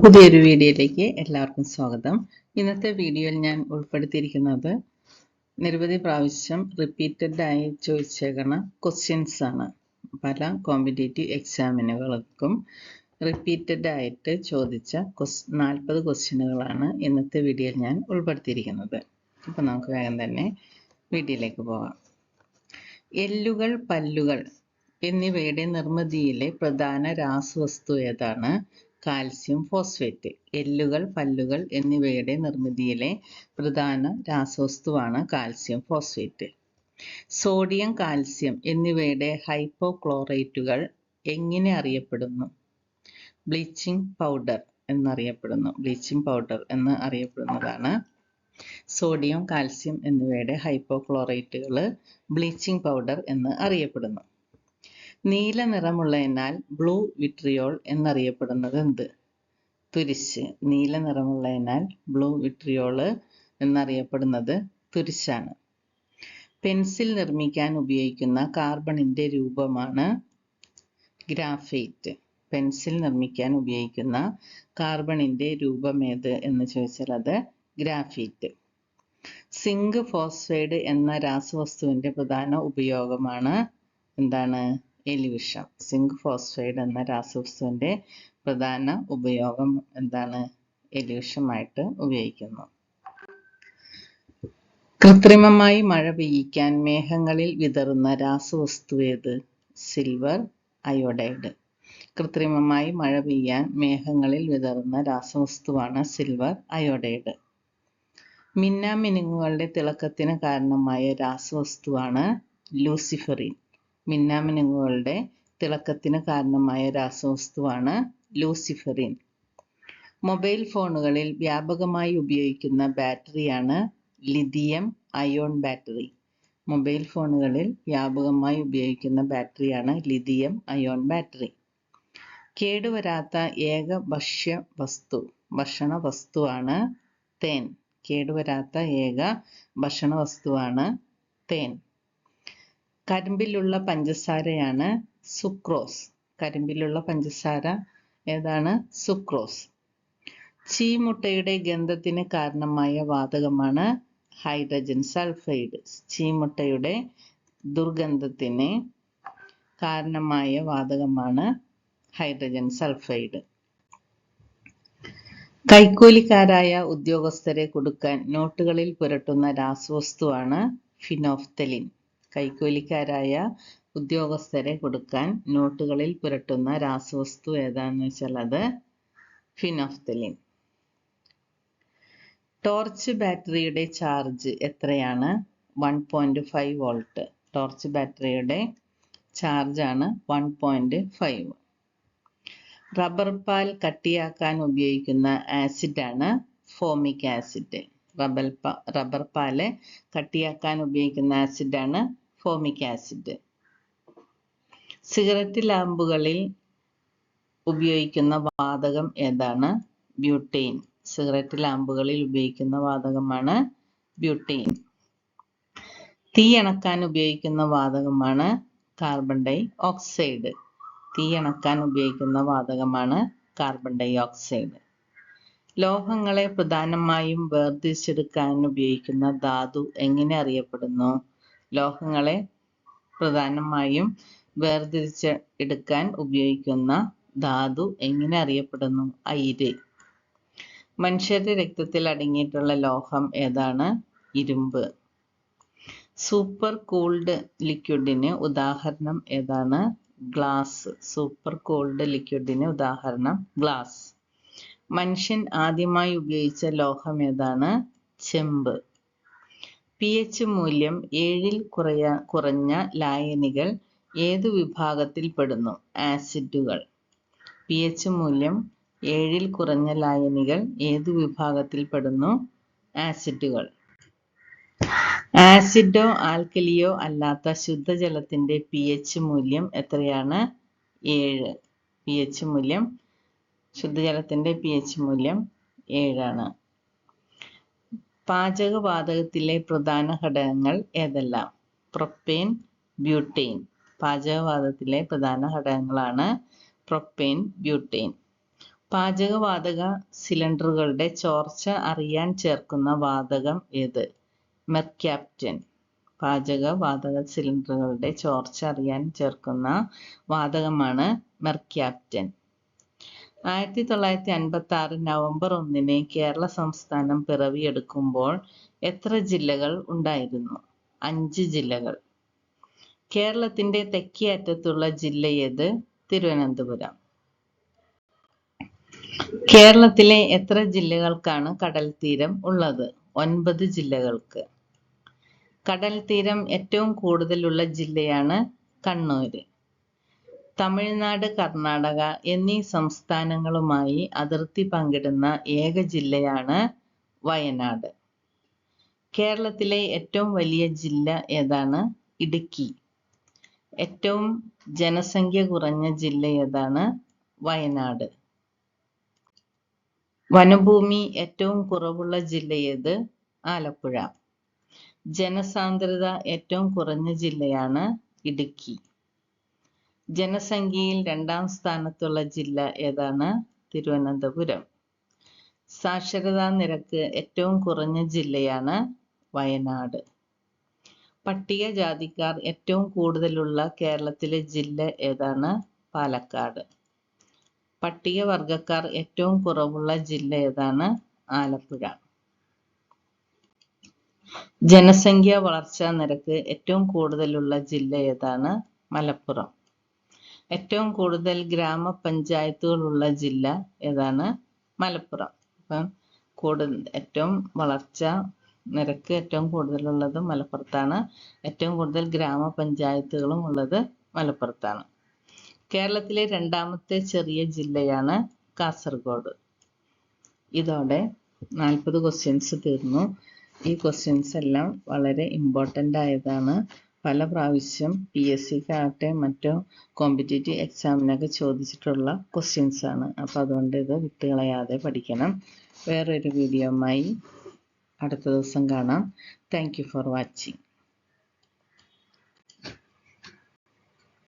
പുതിയൊരു വീഡിയോയിലേക്ക് എല്ലാവർക്കും സ്വാഗതം. ഇന്നത്തെ വീഡിയോയിൽ ഞാൻ ഉൾപ്പെടുത്തിയിരിക്കുന്നത് നിരവധി പ്രാവശ്യം റിപ്പീറ്റഡ് ആയി ചോദിച്ചേക്കുന്ന ക്വസ്റ്റ്യൻസ് ആണ്. പല കോമ്പറ്റേറ്റീവ് എക്സാമിനുകൾക്കും റിപ്പീറ്റഡ് ആയിട്ട് ചോദിച്ച 40 ക്വസ്റ്റ്യനുകളാണ് ഇന്നത്തെ വീഡിയോയിൽ ഞാൻ ഉൾപ്പെടുത്തിയിരിക്കുന്നത്. അപ്പോൾ നമുക്ക് വേഗം തന്നെ വീഡിയോയിലേക്ക് പോകാം. എല്ലുകൾ, പല്ലുകൾ എന്നിവയുടെ നിർമ്മിതിയിലെ പ്രധാന രാസവസ്തു ഏതാണ്? Calcium phosphate. എല്ലുകൾ, പല്ലുകൾ എന്നിവയുടെ നിർമ്മിതിയിലെ പ്രധാന രാസവസ്തുവാണ് കാൽസ്യം ഫോസ്ഫേറ്റ്. സോഡിയം, കാൽസ്യം എന്നിവയുടെ ഹൈപ്പോക്ലോറൈറ്റുകൾ എങ്ങനെ അറിയപ്പെടുന്നു? ബ്ലീച്ചിങ് പൗഡർ എന്നറിയപ്പെടുന്നു. ബ്ലീച്ചിങ് പൗഡർ എന്ന് അറിയപ്പെടുന്നതാണ് സോഡിയം, കാൽസ്യം എന്നിവയുടെ ഹൈപ്പോക്ലോറൈറ്റുകൾ ബ്ലീച്ചിങ് പൗഡർ എന്ന് അറിയപ്പെടുന്നു. നീല നിറമുള്ളതിനാൽ ബ്ലൂ വിട്രിയോൾ എന്നറിയപ്പെടുന്നത് എന്ത്? തുരിശ്. നീല നിറമുള്ളതിനാൽ ബ്ലൂ വിട്രിയോൾ എന്നറിയപ്പെടുന്നത് തുരിശാണ്. പെൻസിൽ നിർമ്മിക്കാൻ ഉപയോഗിക്കുന്ന കാർബണിന്റെ രൂപമാണ് ഗ്രാഫൈറ്റ്. പെൻസിൽ നിർമ്മിക്കാൻ ഉപയോഗിക്കുന്ന കാർബണിന്റെ രൂപമേത് എന്ന് ചോദിച്ചാൽ അത് ഗ്രാഫൈറ്റ്. സിങ്ക് ഫോസ്ഫൈഡ് എന്ന രാസവസ്തുവിന്റെ പ്രധാന ഉപയോഗമാണ് എന്താണ്? എലിവിഷം. സിങ്ക് ഫോസ്ഫൈഡ് എന്ന രാസവസ്തുവിന്റെ പ്രധാന ഉപയോഗം എന്താണ്? എലിവിഷമായിട്ട് ഉപയോഗിക്കുന്നു. കൃത്രിമമായി മഴ പെയ്യിക്കാൻ മേഘങ്ങളിൽ വിതറുന്ന രാസവസ്തു ഏത്? Silver iodide. കൃത്രിമമായി മഴ പെയ്യാൻ മേഘങ്ങളിൽ വിതറുന്ന രാസവസ്തുവാണ് സിൽവർ അയോഡൈഡ്. മിന്നാമിനുങ്ങുകളുടെ തിളക്കത്തിന് കാരണമായ രാസവസ്തുവാണ് ലൂസിഫറിൻ. മിന്നാമിനുങ്ങുകളുടെ തിളക്കത്തിന് കാരണമായ രാസവസ്തുവാണ് ലൂസിഫറിൻ. മൊബൈൽ ഫോണുകളിൽ വ്യാപകമായി ഉപയോഗിക്കുന്ന ബാറ്ററിയാണ് ലിഥിയം അയോൺ ബാറ്ററി. മൊബൈൽ ഫോണുകളിൽ വ്യാപകമായി ഉപയോഗിക്കുന്ന ബാറ്ററിയാണ് ലിഥിയം അയോൺ ബാറ്ററി. കേടുവരാത്ത ഏക ഭക്ഷണ വസ്തുവാണ് തേൻ. കേടുവരാത്ത ഏക ഭക്ഷണ വസ്തുവാണ് തേൻ. കരിമ്പിലുള്ള പഞ്ചസാരയാണ് സുക്രോസ്. കരിമ്പിലുള്ള പഞ്ചസാര ഏതാണ്? സുക്രോസ്. ചീമുട്ടയുടെ ഗന്ധത്തിന് കാരണമായ വാതകമാണ് ഹൈഡ്രജൻ സൾഫൈഡ്. ചീമുട്ടയുടെ ദുർഗന്ധത്തിന് കാരണമായ വാതകമാണ് ഹൈഡ്രജൻ സൾഫൈഡ്. കൈക്കൂലിക്കാരായ ഉദ്യോഗസ്ഥരെ കൊടുക്കാൻ നോട്ടുകളിൽ പുരട്ടുന്ന രാസവസ്തുവാണ് ഫിനോഫ്തലിൻ. കൈക്കൂലിക്കാരായ ഉദ്യോഗസ്ഥരെ കൊടുക്കാൻ നോട്ടുകളിൽ പുരട്ടുന്ന രാസവസ്തു ഏതാണെന്ന് വെച്ചാൽ അത് ഫിനോഫ്തലിൻ. ടോർച്ച് ബാറ്ററിയുടെ ചാർജ് എത്രയാണ്? 1.5 വോൾട്ട്. ടോർച്ച് ബാറ്ററിയുടെ ചാർജാണ് 1.5. റബ്ബർ പാൽ കട്ടിയാക്കാൻ ഉപയോഗിക്കുന്ന ആസിഡാണ് ഫോമിക് ആസിഡ്. റബ്ബർ പാല് കട്ടിയാക്കാൻ ഉപയോഗിക്കുന്ന ആസിഡാണ് ഫോമിക് ആസിഡ്. സിഗരറ്റ് ലാമ്പുകളിൽ ഉപയോഗിക്കുന്ന വാതകം ഏതാണ്? ബ്യൂട്ടെയിൻ. സിഗരറ്റ് ലാമ്പുകളിൽ ഉപയോഗിക്കുന്ന വാതകമാണ് ബ്യൂട്ടെയിൻ. തീ അണക്കാൻ ഉപയോഗിക്കുന്ന വാതകമാണ് കാർബൺ ഡൈ ഓക്സൈഡ്. തീ അണക്കാൻ ഉപയോഗിക്കുന്ന വാതകമാണ് കാർബൺ ഡൈ ഓക്സൈഡ്. ലോഹങ്ങളെ പ്രധാനമായും വേർതിരിച്ചെടുക്കാൻ ഉപയോഗിക്കുന്ന ധാതു എങ്ങനെ അറിയപ്പെടുന്നു? ലോഹങ്ങളെ പ്രധാനമായും വേർതിരിച്ചെടുക്കാൻ ഉപയോഗിക്കുന്ന ധാതു എങ്ങനെ അറിയപ്പെടുന്നു? അയിര്. മനുഷ്യരുടെ രക്തത്തിൽ അടങ്ങിയിട്ടുള്ള ലോഹം ഏതാണ്? ഇരുമ്പ്. സൂപ്പർ കൂൾഡ് ലിക്വിഡിന് ഉദാഹരണം ഏതാണ്? ഗ്ലാസ്. സൂപ്പർ കൂൾഡ് ലിക്വിഡിന് ഉദാഹരണം ഗ്ലാസ്. മനുഷ്യൻ ആദ്യമായി ഉപയോഗിച്ച ലോഹം ഏതാണ്? ചെമ്പ്. pH മൂല്യം 7-ൽ കുറഞ്ഞ ലായനികൾ ഏതു വിഭാഗത്തിൽ പെടുന്നു? ആസിഡുകൾ. pH മൂല്യം 7-ൽ കുറഞ്ഞ ലായനികൾ ഏതു വിഭാഗത്തിൽ പെടുന്നു? ആസിഡുകൾ. ആസിഡോ ആൽക്കലിയോ അല്ലാത്ത ശുദ്ധജലത്തിന്റെ pH മൂല്യം എത്രയാണ്? 7. pH മൂല്യം ശുദ്ധജലത്തിന്റെ pH മൂല്യം 7 ആണ്. പാചകവാതകത്തിലെ പ്രധാന ഘടകങ്ങൾ ഏതെല്ലാം? Propane, butane. പാചകവാതകത്തിലെ പ്രധാന ഘടകങ്ങളാണ് പ്രൊപ്പേൻ, ബ്യൂട്ടെയിൻ. പാചകവാതക സിലിണ്ടറുകളുടെ ചോർച്ച അറിയാൻ ചേർക്കുന്ന വാതകം ഏത്? മെർക്യാപ്റ്റൻ. പാചകവാതക സിലിണ്ടറുകളുടെ ചോർച്ച അറിയാൻ ചേർക്കുന്ന വാതകമാണ് മെർക്യാപ്റ്റൻ. 1956 നവംബർ 1 കേരള സംസ്ഥാനം പിറവിയെടുക്കുമ്പോൾ എത്ര ജില്ലകൾ ഉണ്ടായിരുന്നു? 5 ജില്ലകൾ. കേരളത്തിന്റെ തെക്കേ അറ്റത്തുള്ള ജില്ല ഏത്? തിരുവനന്തപുരം. കേരളത്തിലെ എത്ര ജില്ലകൾക്കാണ് കടൽത്തീരം ഉള്ളത്? 9 ജില്ലകൾക്ക്. കടൽത്തീരം ഏറ്റവും കൂടുതലുള്ള ജില്ലയാണ് കണ്ണൂര്. തമിഴ്നാട്, കർണാടക എന്നീ സംസ്ഥാനങ്ങളുമായി അതിർത്തി പങ്കിടുന്ന ഏക ജില്ലയാണ് വയനാട്. കേരളത്തിലെ ഏറ്റവും വലിയ ജില്ല ഏതാണ്? ഇടുക്കി. ഏറ്റവും ജനസംഖ്യ കുറഞ്ഞ ജില്ല ഏതാണ്? വയനാട്. വനഭൂമി ഏറ്റവും കുറവുള്ള ജില്ല ഏത്? ആലപ്പുഴ. ജനസാന്ദ്രത ഏറ്റവും കുറഞ്ഞ ജില്ലയാണ് ഇടുക്കി. ജനസംഖ്യയിൽ 2ാം സ്ഥാനത്തുള്ള ജില്ല ഏതാണ്? തിരുവനന്തപുരം. സാക്ഷരതാ നിരക്ക് ഏറ്റവും കുറഞ്ഞ ജില്ലയാണ് വയനാട്. പട്ടികജാതിക്കാർ ഏറ്റവും കൂടുതലുള്ള കേരളത്തിലെ ജില്ല ഏതാണ്? പാലക്കാട്. പട്ടികവർഗക്കാർ ഏറ്റവും കുറവുള്ള ജില്ല ഏതാണ്? ആലപ്പുഴ. ജനസംഖ്യാ വളർച്ചാ നിരക്ക് ഏറ്റവും കൂടുതലുള്ള ജില്ല ഏതാണ്? മലപ്പുറം. ഏറ്റവും കൂടുതൽ ഗ്രാമപഞ്ചായത്തുകളുള്ള ജില്ല ഏതാണ്? മലപ്പുറം. അപ്പം ഏറ്റവും വളർച്ചാ നിരക്ക് ഏറ്റവും കൂടുതലുള്ളത് മലപ്പുറത്താണ്. ഏറ്റവും കൂടുതൽ ഗ്രാമപഞ്ചായത്തുകളും ഉള്ളത് മലപ്പുറത്താണ്. കേരളത്തിലെ 2ാമത്തെ ചെറിയ ജില്ലയാണ് കാസർഗോഡ്. ഇതോടെ 40 ക്വസ്റ്റ്യൻസ് തീർന്നു. ഈ ക്വസ്റ്റ്യൻസ് എല്ലാം വളരെ ഇമ്പോർട്ടൻ്റ് ആയതാണ്. പല പ്രാവശ്യം PSCക്കാകട്ടെ മറ്റോ കോമ്പറ്റേറ്റീവ് എക്സാമിനൊക്കെ ചോദിച്ചിട്ടുള്ള ക്വസ്റ്റ്യൻസ് ആണ്. അപ്പോൾ അതുകൊണ്ട് ഇത് വിട്ടുകളയാതെ പഠിക്കണം. വേറൊരു വീഡിയോയുമായി അടുത്ത ദിവസം കാണാം. Thank you for watching.